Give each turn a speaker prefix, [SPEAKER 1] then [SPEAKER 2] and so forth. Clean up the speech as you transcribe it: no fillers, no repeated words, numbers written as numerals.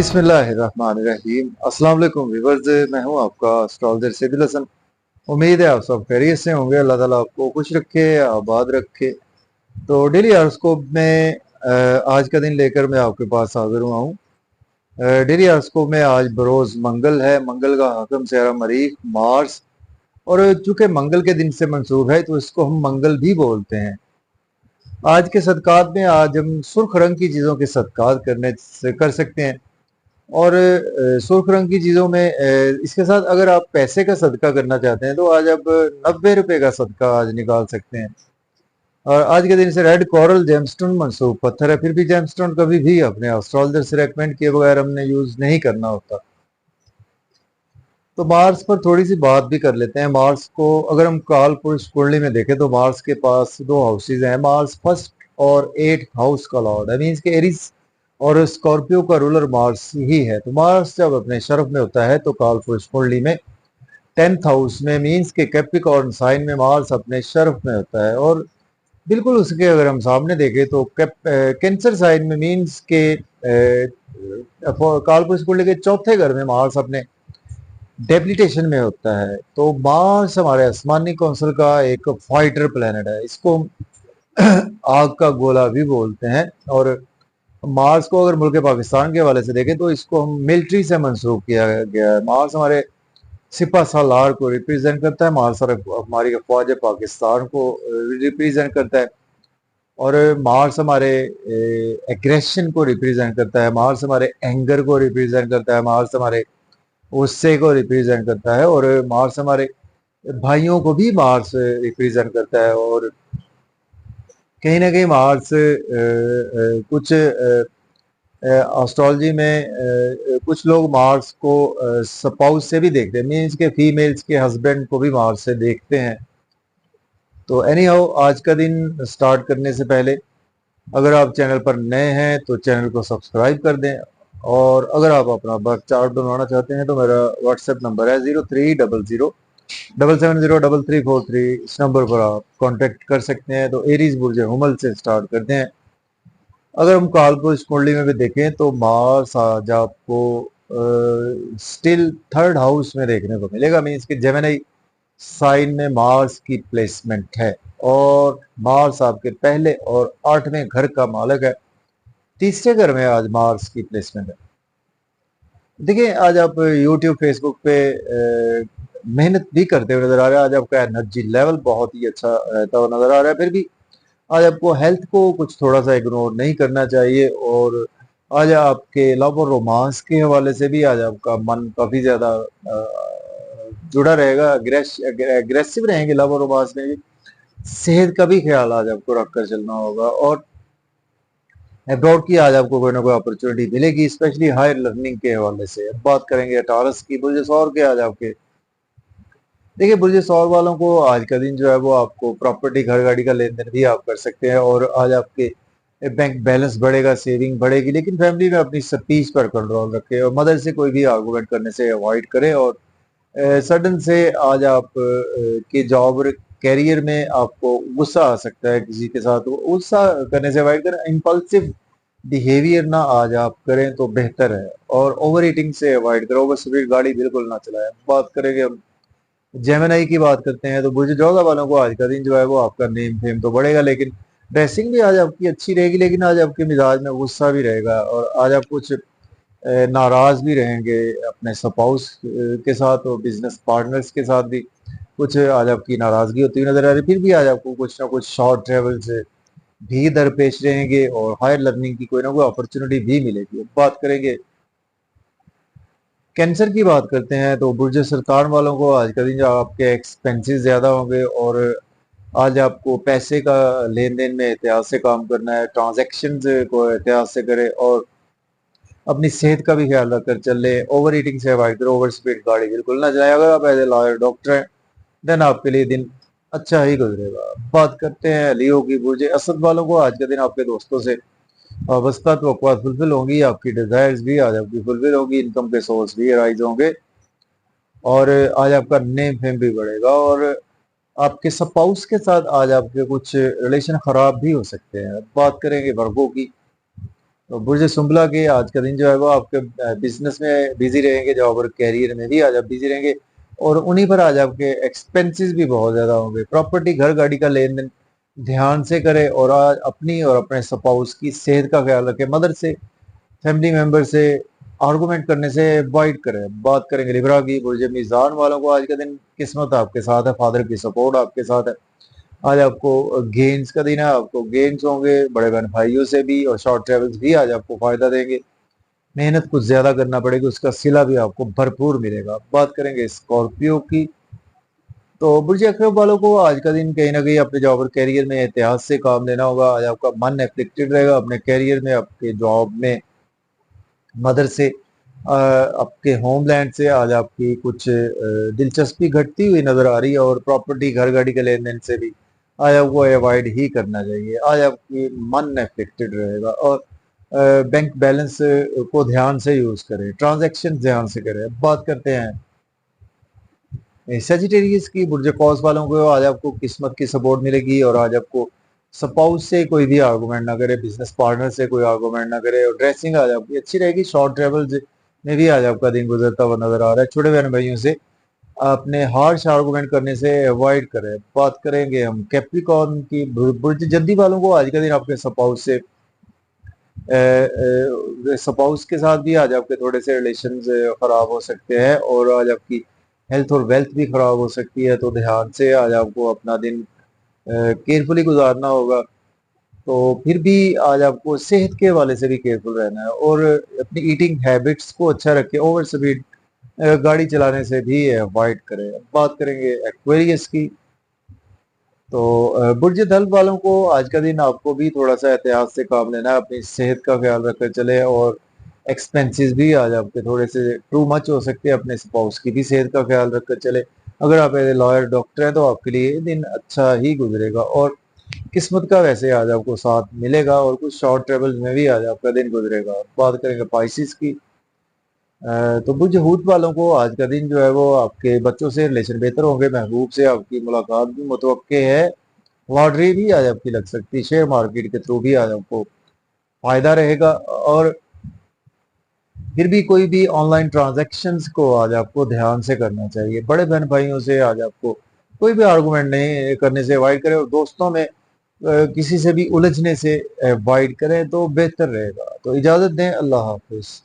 [SPEAKER 1] बिस्मिल्लाहिर्रहमानिर्रहीम। अस्सलाम वालेकुम व्यूअर्स, मैं हूं आपका एस्ट्रोलॉजर सैदुल हसन। उम्मीद है आप सब खैरियत से होंगे। अल्लाह ताला आपको खुश रखे, आबाद रखे। तो डेली हॉरोस्कोप में आज का दिन लेकर मैं आपके पास हाजिर हुआ हूं। डेली हॉरोस्कोप में आज बरोज मंगल है। मंगल का हकम सेहरा मरीख मार्स, और चूंकि मंगल के दिन से मंसूब है तो इसको हम मंगल भी बोलते हैं। आज के सदकात में आज हम सुर्ख रंग की चीज़ों के सदकात करने से कर सकते हैं। और सुर्ख रंग की चीज़ों में इसके साथ अगर आप पैसे का सदका करना चाहते हैं तो आज आप 90 रुपए का सदका आज निकाल सकते हैं। और आज के दिन से रेड कोरल जेमस्टोन मंसूब पत्थर है। फिर भी जेमस्टोन कभी भी अपने एस्ट्रोलॉजर से रेकमेंड किए बगैर हमने यूज नहीं करना होता। तो मार्स पर थोड़ी सी बात भी कर लेते हैं। मार्स को अगर हम काल पुरुष कुंडली में देखें तो मार्स के पास दो हाउसेज हैं। मार्स फर्स्ट और 8th हाउस का लॉर्ड है, मीन्स के एरिस और स्कॉर्पियो का रूलर मार्स ही है। तो मार्स जब अपने शरफ में होता है तो काल पुरुष कुंडली में 10th हाउस में, मीन्स के कैप्रिकॉर्न साइन में मार्स अपने शरफ में होता है। और बिल्कुल उसके अगर हम सामने देखें तो कैंसर साइन में, मीन्स के काल पुरुष कुंडली के चौथे घर में मार्स अपने डेप्लीटेशन में होता है। तो मार्स हमारे आसमानी कौंसिल का एक फाइटर प्लेनेट है। इसको आग का गोला भी बोलते हैं। और मार्स को अगर मुल्क पाकिस्तान के हवाले से देखें तो इसको हम मिलिट्री से मंसूब किया गया है। मार्स हमारे सिपा सालार को रिप्रेजेंट करता है। मार्स हमारी फौज पाकिस्तान को रिप्रेजेंट करता है। और मार्स हमारे एग्रेशन को रिप्रेजेंट करता है। मार्स हमारे एंगर को रिप्रेजेंट करता है। मार्स हमारे गुस्से को रिप्रेजेंट करता है। और मार्स हमारे भाइयों को भी मार्स रिप्रेजेंट करता है। और कहीं ना कहीं मार्स कुछ एस्ट्रोलॉजी में कुछ लोग मार्स को स्पाउस से भी देखते हैं, मीन्स के फीमेल्स के हस्बैंड को भी मार्स से देखते हैं। तो एनी हाउ, आज का दिन स्टार्ट करने से पहले अगर आप चैनल पर नए हैं तो चैनल को सब्सक्राइब कर दें। और अगर आप अपना बर्थ चार्ट बनवाना चाहते हैं तो मेरा व्हाट्सएप नंबर है 030077033343। इस नंबर पर आप कांटेक्ट कर सकते हैं। तो एरीज बुर्ज हुमल से स्टार्ट करते हैं। अगर हम कालपुरुष कुंडली में भी देखें तो मार्स आज आपको स्टिल 3rd हाउस में देखने को मिलेगा, मीन्स कि जेमिनी साइन में मार्स की प्लेसमेंट है। और मार्स आपके पहले और 8वें घर का मालिक है। तीसरे घर में आज मार्स की प्लेसमेंट है। देखिए, आज आप यूट्यूब फेसबुक पे मेहनत भी करते हुए नजर आ रहे हैं। आज आपका एनर्जी लेवल बहुत ही अच्छा रहता हुआ नजर आ रहा है। फिर भी आज आपको हेल्थ को कुछ थोड़ा सा इग्नोर नहीं करना चाहिए। और आज आपके लव और रोमांस के हवाले से भी आज आपका मन काफी ज्यादा जुड़ा रहेगा। एग्रेसिव रहेंगे लव और रोमांस में भी। सेहत का भी ख्याल आज आपको रखकर चलना होगा। और अब्रॉड की आज आपको कोई ना कोई अपॉर्चुनिटी मिलेगी, स्पेशली हायर लर्निंग के हवाले से। अब बात करेंगे टारस की, बुर्ज सौर के आज आपके। देखिए, बुर्ज सौर वालों को आज का दिन जो है वो आपको प्रॉपर्टी, घर गाड़ी का लेन देन भी आप कर सकते हैं। और आज आपके बैंक बैलेंस बढ़ेगा, सेविंग बढ़ेगी। लेकिन फैमिली में अपनी स्पीच पर कंट्रोल रखें और मदर से कोई भी आर्गूमेंट करने से अवॉइड करें। और सडन से आज आप के जॉब और कैरियर में आपको गुस्सा आ सकता है किसी के साथ। गुस्सा करने से अवॉइड करें। इम्पल्सिव बिहेवियर ना आज आप करें तो बेहतर है। और ओवर ईटिंग से अवॉइड करें। ओवर स्पीड गाड़ी बिल्कुल ना चलाएं। बात करेंगे हम जेमिनी की, बात करते हैं तो बुर्ज जोगा वालों को आज का दिन जो है वो आपका नेम फेम तो बढ़ेगा, लेकिन ड्रेसिंग भी आज आपकी अच्छी रहेगी। लेकिन आज आपके मिजाज में गुस्सा भी रहेगा। और आज आप कुछ नाराज भी रहेंगे अपने स्पाउस के साथ और बिजनेस पार्टनर्स के साथ भी। कुछ आज आपकी नाराजगी होती हुई नजर आ रही। फिर भी आज आपको कुछ ना कुछ शॉर्ट ट्रेवल से भी दरपेश रहेंगे और हायर लर्निंग की कोई ना कोई अपॉर्चुनिटी भी मिलेगी। बात करेंगे कैंसर की, बात करते हैं तो बुर्ज सरतान वालों को आज का दिन जो आपके एक्सपेंसेस ज्यादा होंगे। और आज आपको पैसे का लेन देन में एहतियात से काम करना है। ट्रांजैक्शन को एहतियात से करें और अपनी सेहत का भी ख्याल रखकर चले। ओवर ईटिंग से अवॉइड करो। ओवर स्पीड गाड़ी बिल्कुल ना चलाएं। अगर आप एज ए लॉयर, डॉक्टर हैं, देन आपके लिए दिन अच्छा ही गुजरेगा। बात करते हैं लियो की, बुर्ज असद वालों को आज का दिन आपके दोस्तों से वाबस्ता तो फुलफिल होंगी। आपकी डिजायर्स भी आज आपकी फुलफिल होंगी। इनकम के सोर्स भी राइज होंगे। और आज आपका नेम फेम भी बढ़ेगा। और आपके स्पाउस के साथ आज आपके कुछ रिलेशन खराब भी हो सकते हैं। बात करेंगे वर्गों की, तो बुर्ज सुंबला के आज का दिन जो है वो आपके बिजनेस में बिजी रहेंगे, जॉब और कैरियर में भी आज आप बिजी रहेंगे, और उन्हीं पर आज आपके एक्सपेंसेस भी बहुत ज्यादा होंगे। प्रॉपर्टी घर गाड़ी का लेन देन ध्यान से करें, और आज अपनी और अपने स्पाउस की सेहत का ख्याल रखें। मदर से, फैमिली मेंबर से आर्गुमेंट करने से अवॉइड करें। बात करेंगे लिब्रा की। बुर्ज मीजान वालों को आज का दिन किस्मत आपके साथ है, फादर की सपोर्ट आपके साथ है। आज आपको गेन्स का दिन है, आपको गेन्स होंगे बड़े बहन भाइयों से भी, और शॉर्ट ट्रेवल्स भी आज आपको फायदा देंगे। मेहनत कुछ ज्यादा करना पड़ेगी, उसका सिला भी आपको भरपूर मिलेगा। बात करेंगे स्कॉर्पियो की। तो बुर्ज अकरब वालों को आज का दिन कहीं ना कहीं अपने जॉब और कैरियर में एहतियात से काम लेना होगा। आज आपका मन एफ्लिक्टेड रहेगा अपने कैरियर में, आपके जॉब में। मदर से, आपके होमलैंड से आज आपकी कुछ दिलचस्पी घटती हुई नजर आ रही है, और प्रॉपर्टी घर गाड़ी के लेन देन से भी आज आपको अवॉइड ही करना चाहिए। आज आपकी मन अफेक्टेड रहेगा, और बैंक बैलेंस को ध्यान से यूज करें, ट्रांजैक्शन ध्यान से करें। बात करते हैं सेजिटेरियस की। बुर्ज कौस वालों को आज आपको किस्मत की सपोर्ट मिलेगी, और आज आपको स्पाउस से कोई भी आर्गूमेंट ना करे, बिजनेस पार्टनर से कोई आर्गूमेंट ना करे, और ड्रेसिंग आज आपकी अच्छी रहेगी। शॉर्ट ट्रेवल में भी आज आपका दिन गुजरता हुआ नजर आ रहा है। छोटे बहन भाइयों से अपने हार्श आर्गूमेंट करने से अवॉइड करें। बात करेंगे हम कैप्रिकॉर्न की। बुर्ज जद्दी वालों को आज का दिन आपके स्पाउस से, स्पाउस के साथ भी आज आपके थोड़े से रिलेशन खराब हो सकते हैं, और आज आपकी हेल्थ और वेल्थ भी खराब हो सकती है। तो ध्यान से आज आपको अपना दिन केयरफुली गुजारना होगा। तो फिर भी आज आपको सेहत के हवाले से भी केयरफुल रहना है, और अपनी ईटिंग हैबिट्स को अच्छा रखें। ओवर स्पीड गाड़ी चलाने से भी अवॉइड करें। अब बात करेंगे एक्वेरियस की। तो बुर्ज धल वालों को आज का दिन आपको भी थोड़ा सा एहतियात से काम लेना है, अपनी सेहत का ख्याल रखकर चले, और एक्सपेंसेस भी आज आपके थोड़े से टू मच हो सकते हैं। अपने स्पाउस की भी सेहत का ख्याल रखकर चले। अगर आप लॉयर डॉक्टर हैं तो आपके लिए ये दिन अच्छा ही गुजरेगा, और किस्मत का वैसे आज आपको साथ मिलेगा, और कुछ शॉर्ट ट्रेवल में भी आज आपका दिन गुजरेगा। बात करेंगे पाइसिस की। तो बुर्ज हूत वालों को आज का दिन जो है वो आपके बच्चों से रिलेशन बेहतर होंगे, महबूब से आपकी मुलाकात भी मुतवक्के है। लॉटरी भी आज आपकी लग सकती है, शेयर मार्केट के थ्रू भी आज आपको फायदा रहेगा। और फिर भी कोई भी ऑनलाइन ट्रांजैक्शंस को आज आपको ध्यान से करना चाहिए। बड़े बहन भाइयों से आज आपको कोई भी आर्गुमेंट नहीं करने से अवॉइड करें, और दोस्तों में किसी से भी उलझने से अवॉइड करें तो बेहतर रहेगा। तो इजाजत दें, अल्लाह हाफिज।